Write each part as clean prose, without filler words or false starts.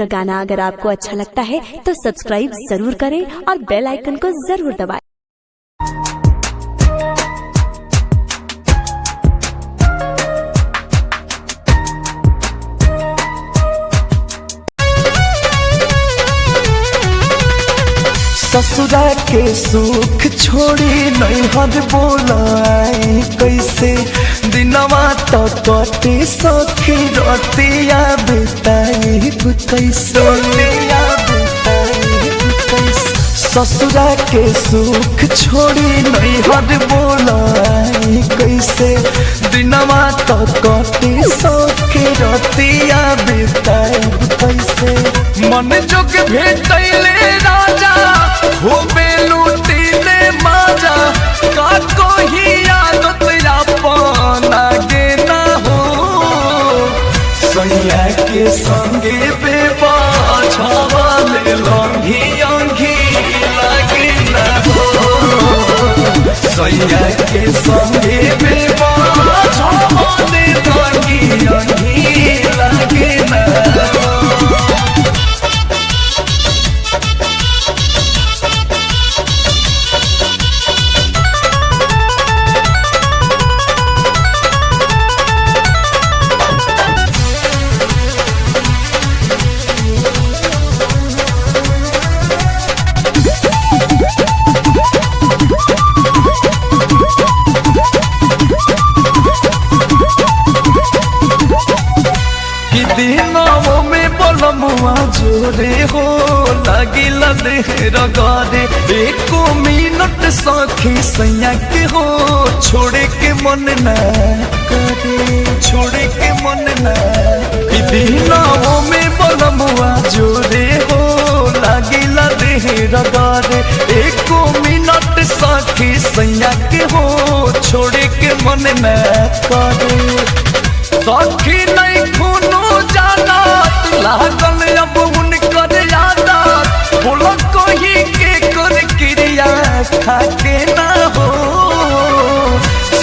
का गाना अगर आपको अच्छा लगता है तो सब्सक्राइब जरूर करें और बेल आइकन को जरूर दबाएं। ससुरा के सुख छोड़ी नैहर बोलाई कैसे दिनवा तो कटे सखी रतिया बिताई कैसे ससुरा के सुख छोड़ी नैहर बोलाई कैसे दिनवा तो कटे सखी रतिया बिताई कैसे मन जोग भेटैले राजा खूबे लूटी ले माजा का कोई आदत अपन आगे ना हो सैया के संगे बेबा छावाले लंघी अंघी लागे ना हो सैया के संगे बेबा छावाले लंघी अंघी लागे ना हो। दिनों में बोलमुआ जोरे हो लगिला देहर गारे एको मिनट सखी सैया के हो छोड़े के मन न करे छोड़े के मन न। दिनों में बोलमुआ जोरे हो लगिला देहर गारे एको मिनट सखी सैया के हो छोड़े के मन न करे सखी नहीं खूनो जाना लागल अब उनकर यादा बोलो कोई के कर क्रिया खाके ना हो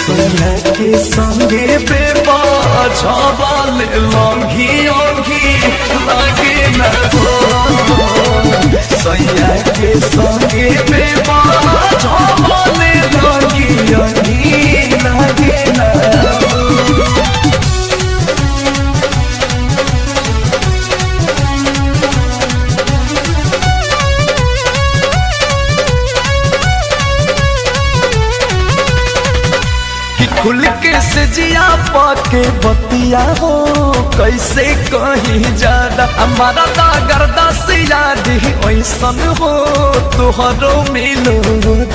सैया के संगे बेबा छावाले लंघी अंघी लागे ना हो सैया के संगे बेबा छावाले लंघी अंघी लागे ना हो। खुल के से जिया पाके बतिया हो कैसे कहीं ज्यादा हमारा दागरदा से याद ही ऐसन हो तोहरो मिलो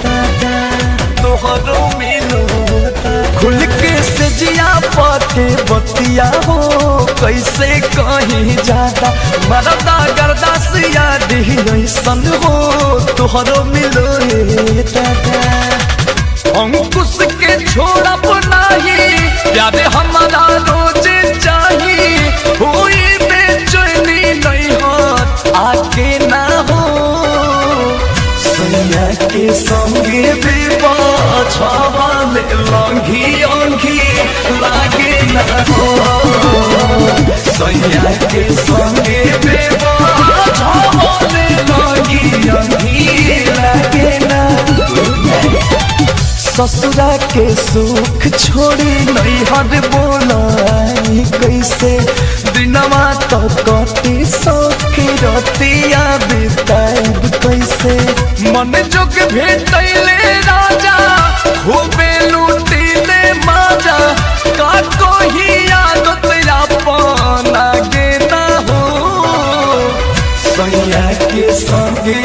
दादा तोहरो मिलो खुल के से जिया पाके बतिया हो कैसे कहीं ज्यादा हमारा दागरदा से याद ही ऐसन हो तोहरो मिलो दादा अंकुश के छोड़ा बनाई प्यारे हमारा रोज चाहिए हुई बेचैनी नहीं हाथ आके ना हो सैया के संगे बेबा छावाले लंघी अंघी लागे ना हो सैया के संगे बेबा छावाले लंघी अंघी लागे ना। ससुरा के सुख छोड़ी नैहर बोलाई कैसे दिनवा तो कटे सखी रतिया बिताई कैसे मन जोग भेटैले राजा खूबे लूटी ले माजा का कोई आदत अपन आगे ना हो सैया के संगे